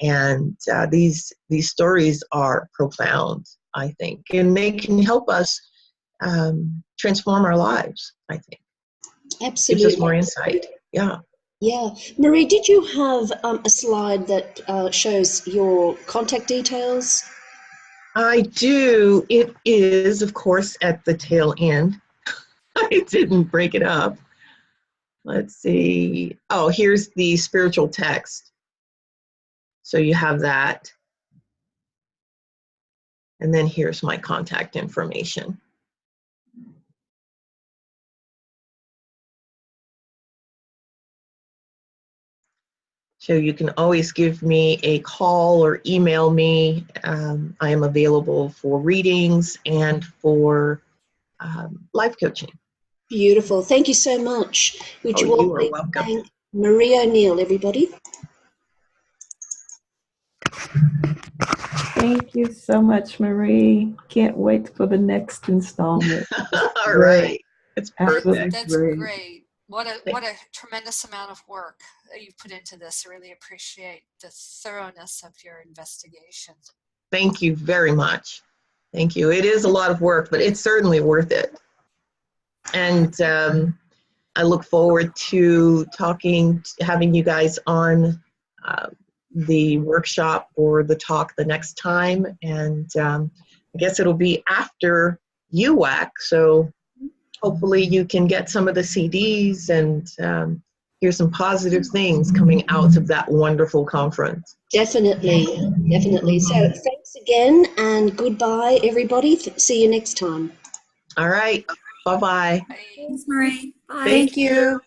And these stories are profound, I think, and they can help us transform our lives, I think. Absolutely. Gives us more insight. Yeah. Yeah. Marie, did you have a slide that shows your contact details? I do. It is, of course, at the tail end. I didn't break it up. Let's see. Oh, here's the spiritual text. So you have that. And then here's my contact information. So you can always give me a call or email me. I am available for readings and for life coaching. Beautiful. Thank you so much. Would you all You are please welcome. thank Marie O'Neill, everybody? Thank you so much, Marie. Can't wait for the next installment. All right. It's Absolutely perfect. That's great. What a tremendous amount of work that you put into this. I really appreciate the thoroughness of your investigation. Thank you very much. Thank you. It is a lot of work, but it's certainly worth it. And I look forward to having you guys on the workshop or the talk the next time. And I guess it'll be after UWAC, so hopefully you can get some of the CDs and hear some positive things coming out of that wonderful conference. Definitely. So thanks again and goodbye, everybody. See you next time. All right. Bye-bye. Bye. Thanks, Marie. Bye. Thank you.